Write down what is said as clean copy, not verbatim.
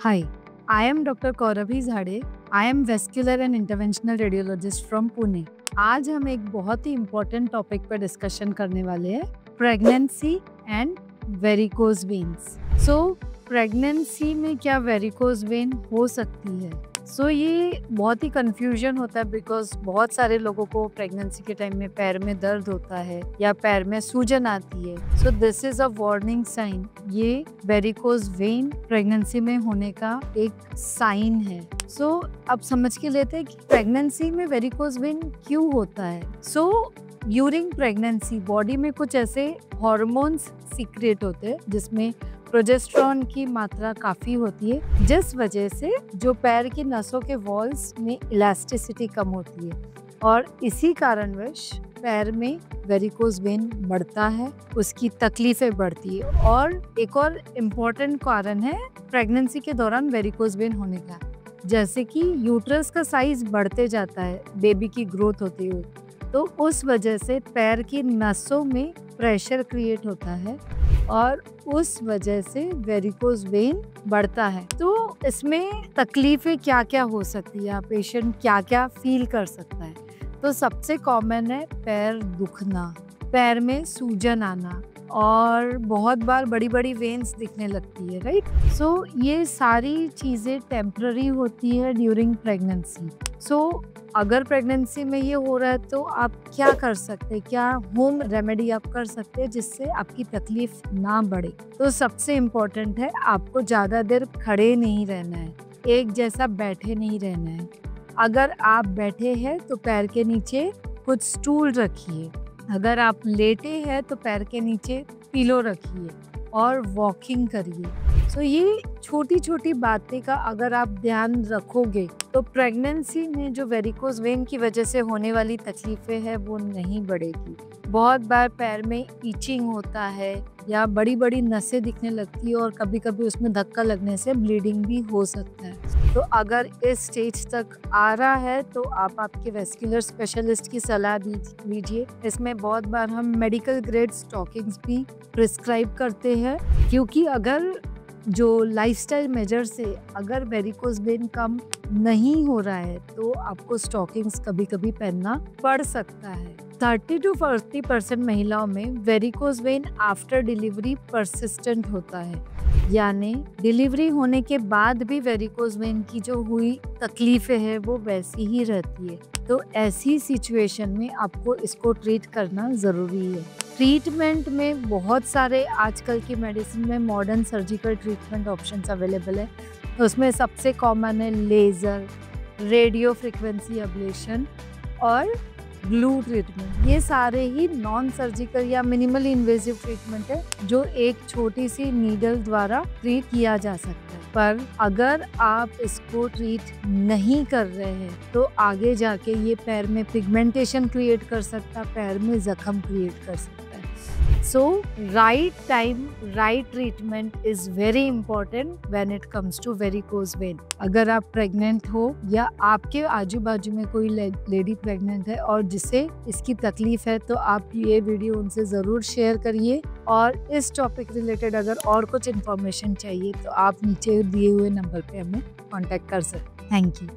Hi, I am Dr. Kauravi Zhade. I am Vascular and Interventional Radiologist from Pune. आज हम एक बहुत ही important topic पर discussion करने वाले हैं, pregnancy and varicose veins. Pregnancy में क्या वेरिकोज वेन हो सकती है? ये बहुत ही कंफ्यूजन होता है बिकॉज बहुत सारे लोगों को प्रेगनेंसी के टाइम में पैर में दर्द होता है या पैर में सूजन आती है। This is a warning sign. ये वेरिकोज वेन प्रेगनेंसी में होने का एक साइन है। अब समझ के लेते हैं कि प्रेगनेंसी में वेरिकोज वेन क्यों होता है। ड्यूरिंग प्रेगनेंसी बॉडी में कुछ ऐसे हॉर्मोन्स सीक्रेट होते हैं जिसमें प्रोजेस्टेरॉन की मात्रा काफ़ी होती है, जिस वजह से जो पैर की नसों के वॉल्स में इलास्टिसिटी कम होती है और इसी कारणवश पैर में वेरिकोज वेन बढ़ता है, उसकी तकलीफें बढ़ती है। और एक और इम्पॉर्टेंट कारण है प्रेगनेंसी के दौरान वेरिकोज वेन होने का, जैसे कि यूट्रस का साइज बढ़ते जाता है बेबी की ग्रोथ होते हुए, तो उस वजह से पैर की नसों में प्रेशर क्रिएट होता है और उस वजह से वेरिकोज वेन बढ़ता है। तो इसमें तकलीफें क्या क्या हो सकती है, पेशेंट क्या क्या फील कर सकता है। तो सबसे कॉमन है पैर दुखना, पैर में सूजन आना और बहुत बार बड़ी बड़ी वेन्स दिखने लगती है, राइट। ये सारी चीज़ें टेम्पररी होती है ड्यूरिंग प्रेगनेंसी। अगर प्रेगनेंसी में ये हो रहा है तो आप क्या कर सकते हैं, क्या होम रेमेडी आप कर सकते हैं जिससे आपकी तकलीफ ना बढ़े। तो सबसे इम्पोर्टेंट है आपको ज़्यादा देर खड़े नहीं रहना है, एक जैसा बैठे नहीं रहना है। अगर आप बैठे हैं तो पैर के नीचे कुछ स्टूल रखिए, अगर आप लेटे हैं तो पैर के नीचे पिलो रखिए और वॉकिंग करिए। ये छोटी छोटी बातें का अगर आप ध्यान रखोगे तो प्रेगनेंसी में जो वेरिकोज वेन की वजह से होने वाली तकलीफें हैं वो नहीं बढ़ेगी। बहुत बार पैर में ईचिंग होता है या बड़ी बड़ी नसें दिखने लगती है और कभी कभी उसमें धक्का लगने से ब्लीडिंग भी हो सकता है। तो अगर इस स्टेज तक आ रहा है तो आप आपके वेस्कुलर स्पेशलिस्ट की सलाह लीजिए। इसमें बहुत बार हम मेडिकल ग्रेड स्टॉकिंग्स भी प्रिस्क्राइब करते हैं, क्योंकि अगर जो लाइफस्टाइल मेजर से अगर वेरिकोज वेन कम नहीं हो रहा है तो आपको स्टॉकिंग्स कभी कभी पहनना पड़ सकता है। 30 to 40% महिलाओं में varicose vein after delivery persistent होता है, यानी डिलीवरी होने के बाद भी वेरिकोज वेन की जो हुई तकलीफें हैं वो वैसी ही रहती है। तो ऐसी सिचुएशन में आपको इसको ट्रीट करना ज़रूरी है। ट्रीटमेंट में बहुत सारे आजकल की मेडिसिन में modern surgical treatment options available है। उसमें सबसे कॉमन है लेज़र, रेडियो फ्रिक्वेंसी एब्लेशन और ग्लू ट्रीटमेंट। ये सारे ही नॉन सर्जिकल या मिनिमल इन्वेजिव ट्रीटमेंट है जो एक छोटी सी नीडल द्वारा ट्रीट किया जा सकता है। पर अगर आप इसको ट्रीट नहीं कर रहे हैं तो आगे जाके ये पैर में पिगमेंटेशन क्रिएट कर सकता है, पैर में जख्म क्रिएट कर सकता है। Right time, right treatment is very important when it comes to varicose vein. अगर आप प्रेग्नेंट हो या आपके आजू बाजू में कोई लेडी प्रेग्नेंट है और जिसे इसकी तकलीफ है तो आप ये वीडियो उनसे ज़रूर शेयर करिए। और इस टॉपिक रिलेटेड अगर और कुछ इन्फॉर्मेशन चाहिए तो आप नीचे दिए हुए नंबर पे हमें कॉन्टेक्ट कर सकते हैं। Thank you.